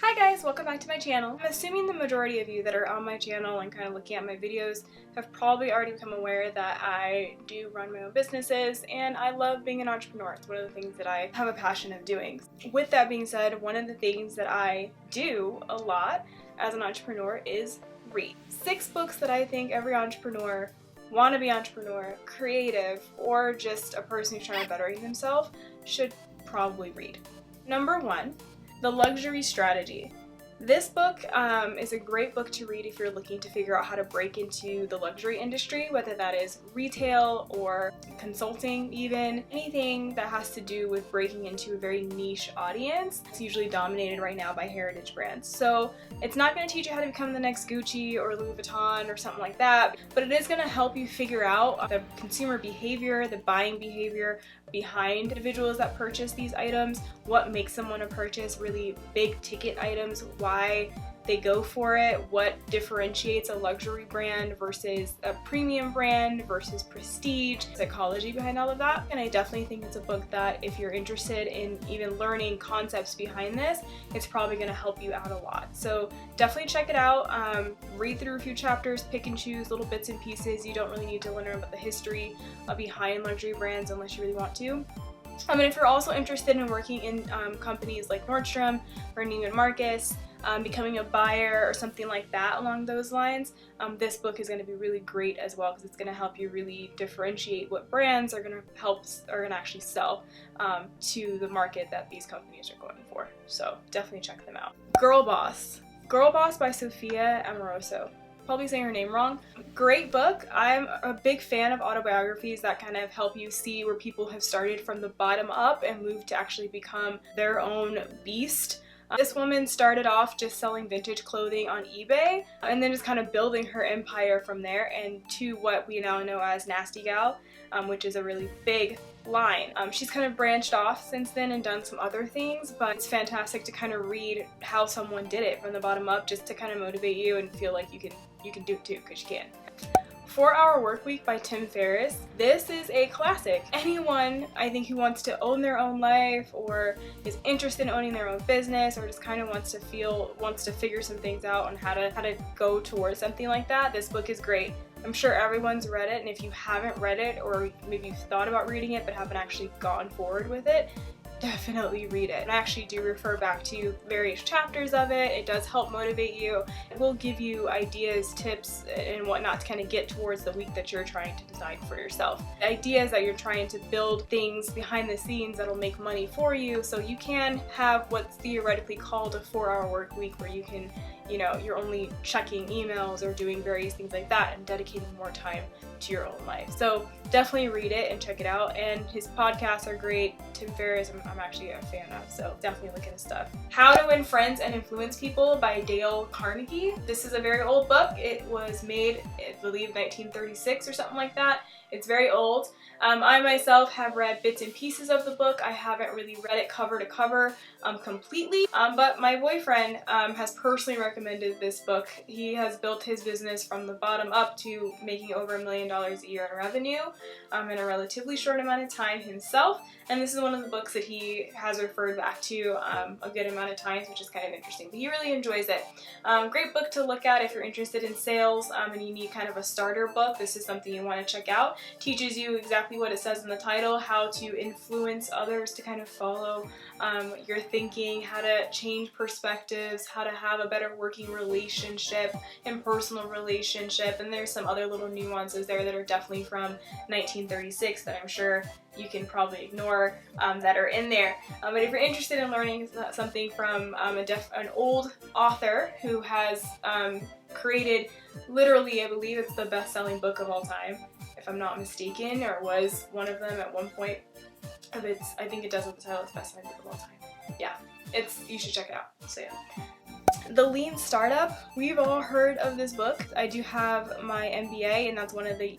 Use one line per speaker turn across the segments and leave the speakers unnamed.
Hi guys, welcome back to my channel. I'm assuming the majority of you that are on my channel and kind of looking at my videos have probably already become aware that I do run my own businesses and I love being an entrepreneur. It's one of the things that I have a passion of doing. With that being said, one of the things that I do a lot as an entrepreneur is read. 6 books that I think every entrepreneur, wannabe entrepreneur, creative, or just a person who's trying to better themselves should probably read. Number 1, The Luxury Strategy. This book is a great book to read if you're looking to figure out how to break into the luxury industry, whether that is retail or consulting even. Anything that has to do with breaking into a very niche audience. It's usually dominated right now by heritage brands. So it's not going to teach you how to become the next Gucci or Louis Vuitton or something like that, but it is going to help you figure out the consumer behavior, the buying behavior behind individuals that purchase these items, what makes someone to purchase really big ticket items, why they go for it, what differentiates a luxury brand versus a premium brand versus prestige, psychology behind all of that. And I definitely think it's a book that if you're interested in even learning concepts behind this, it's probably going to help you out a lot. So definitely check it out, read through a few chapters, pick and choose little bits and pieces. You don't really need to learn about the history behind luxury brands unless you really want to. And if you're also interested in working in companies like Nordstrom or Neiman Marcus, becoming a buyer or something like that along those lines, this book is going to be really great as well because it's going to help you really differentiate what brands are going to actually sell to the market that these companies are going for. So definitely check them out. Girl Boss. Girl Boss by Sophia Amoroso. Probably saying her name wrong. Great book. I'm a big fan of autobiographies that kind of help you see where people have started from the bottom up and moved to actually become their own beast. This woman started off just selling vintage clothing on eBay and then just kind of building her empire from there and to what we now know as Nasty Gal, which is a really big line. She's kind of branched off since then and done some other things, but it's fantastic to kind of read how someone did it from the bottom up just to kind of motivate you and feel like you can do it too, because you can. 4-Hour Workweek by Tim Ferriss. This is a classic. Anyone, I think, who wants to own their own life or is interested in owning their own business or just kind of wants to figure some things out on how to go towards something like that, this book is great. I'm sure everyone's read it, and if you haven't read it or maybe you've thought about reading it but haven't actually gone forward with it, definitely read it. And I actually do refer back to various chapters of it. It does help motivate you. It will give you ideas, tips, and whatnot to kind of get towards the week that you're trying to design for yourself. The idea is that you're trying to build things behind the scenes that'll make money for you so you can have what's theoretically called a 4-hour work week where you can, you're only checking emails or doing various things like that and dedicating more time to your own life. So definitely read it and check it out. And his podcasts are great. Tim Ferriss, I'm actually a fan of, so definitely look at his stuff. How to Win Friends and Influence People by Dale Carnegie. This is a very old book. It was made, I believe, 1936 or something like that. It's very old. I myself have read bits and pieces of the book. I haven't really read it cover to cover completely, but my boyfriend has personally recommended this book. He has built his business from the bottom up to making over $1 million a year in revenue in a relatively short amount of time himself, and this is one of the books that he has referred back to a good amount of times, which is kind of interesting, but he really enjoys it. Great book to look at if you're interested in sales and you need kind of a starter book. This is something you want to check out. Teaches you exactly what it says in the title, how to influence others to kind of follow your thinking, how to change perspectives, how to have a better working relationship and personal relationship, and there's some other little nuances there that are definitely from 1936 that I'm sure you can probably ignore that are in there. But if you're interested in learning something from an old author who has created, literally, I believe it's the best-selling book of all time, if I'm not mistaken, or was one of them at one point. I think it does have the title, it's best-selling book of all time. Yeah, you should check it out. So yeah. The Lean Startup. We've all heard of this book. I do have my MBA, and that's one of the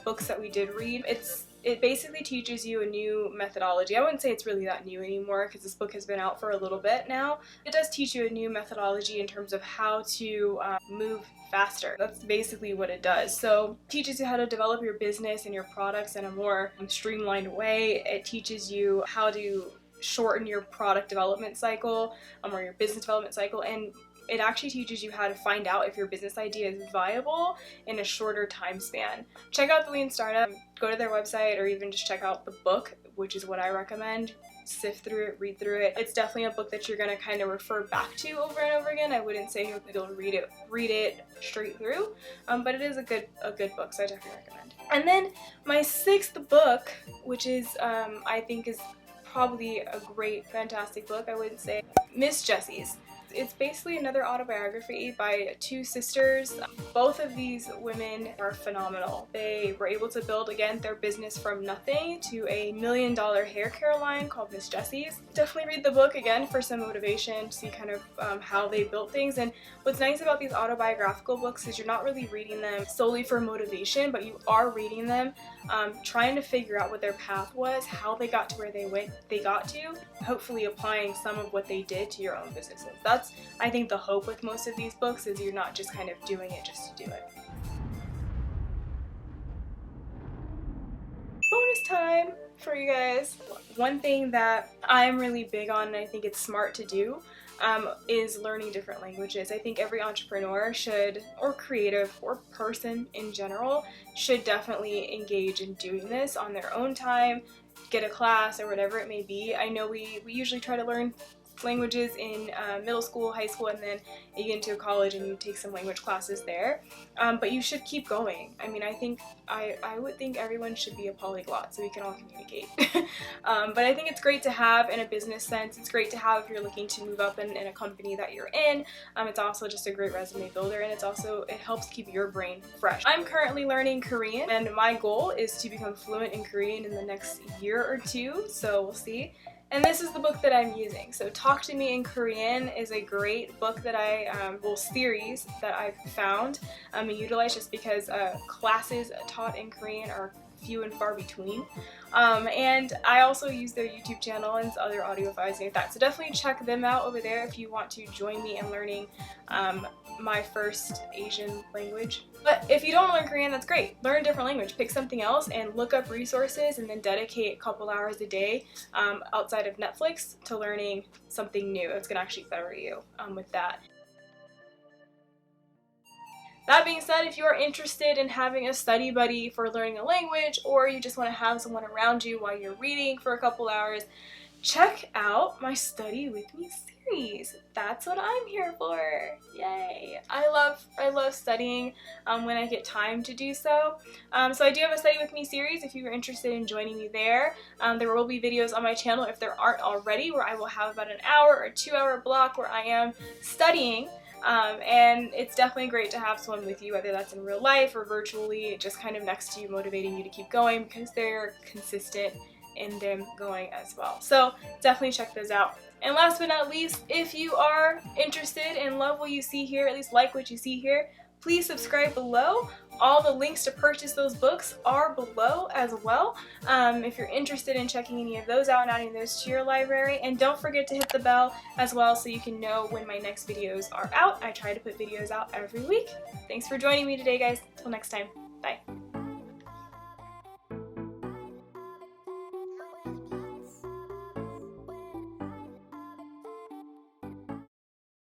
books that we did read. It's It basically teaches you a new methodology. I wouldn't say it's really that new anymore because this book has been out for a little bit now. It does teach you a new methodology in terms of how to move faster. That's basically what it does. So it teaches you how to develop your business and your products in a more streamlined way. It teaches you how to shorten your product development cycle or your business development cycle, and it actually teaches you how to find out if your business idea is viable in a shorter time span. Check out the Lean Startup, go to their website, or even just check out the book, which is what I recommend. Sift through it, read through it. It's definitely a book that you're going to kind of refer back to over and over again. I wouldn't say you'll read it straight through, but it is a good book, so I definitely recommend. And then my 6th book, which is I think is probably a great, fantastic book, I would say, Miss Jessie's. It's basically another autobiography by 2 sisters. Both of these women are phenomenal. They were able to build, again, their business from nothing to a $1 million hair care line called Miss Jessie's. Definitely read the book, again, for some motivation to see kind of how they built things. And what's nice about these autobiographical books is you're not really reading them solely for motivation, but you are reading them trying to figure out what their path was, how they got to where they got to, hopefully applying some of what they did to your own businesses. That's, I think, the hope with most of these books, is you're not just kind of doing it just to do it. Bonus time for you guys. One thing that I'm really big on, and I think it's smart to do, is learning different languages. I think every entrepreneur should, or creative, or person in general, should definitely engage in doing this on their own time, get a class or whatever it may be. I know we usually try to learn languages in middle school, high school, and then you get into college and you take some language classes there. But you should keep going. I mean, I would think everyone should be a polyglot so we can all communicate. But I think it's great to have in a business sense. It's great to have if you're looking to move up in a company that you're in. It's also just a great resume builder, and it helps keep your brain fresh. I'm currently learning Korean, and my goal is to become fluent in Korean in the next year or 2, so we'll see. And this is the book that I'm using. So Talk to Me in Korean is a great book that series that I've found and utilize, just because classes taught in Korean are few and far between. And I also use their YouTube channel and other audio files like that. So definitely check them out over there if you want to join me in learning my first Asian language. But if you don't learn Korean, that's great. Learn a different language. Pick something else and look up resources, and then dedicate a couple hours a day outside of Netflix to learning something new that's going to actually better you with that. That being said, if you are interested in having a study buddy for learning a language, or you just want to have someone around you while you're reading for a couple hours, check out my Study With Me series. That's what I'm here for. Yay! I love studying when I get time to do so. So I do have a Study With Me series if you're interested in joining me there. There will be videos on my channel, if there aren't already, where I will have about an hour or 2-hour block where I am studying. And it's definitely great to have someone with you, whether that's in real life or virtually, just kind of next to you, motivating you to keep going, because they're consistent in them going as well. So definitely check those out. And last but not least, if you are interested and love what you see here, at least like what you see here, please subscribe below. All the links to purchase those books are below as well, if you're interested in checking any of those out and adding those to your library. And don't forget to hit the bell as well so you can know when my next videos are out. I try to put videos out every week. Thanks for joining me today, guys. Till next time. Bye.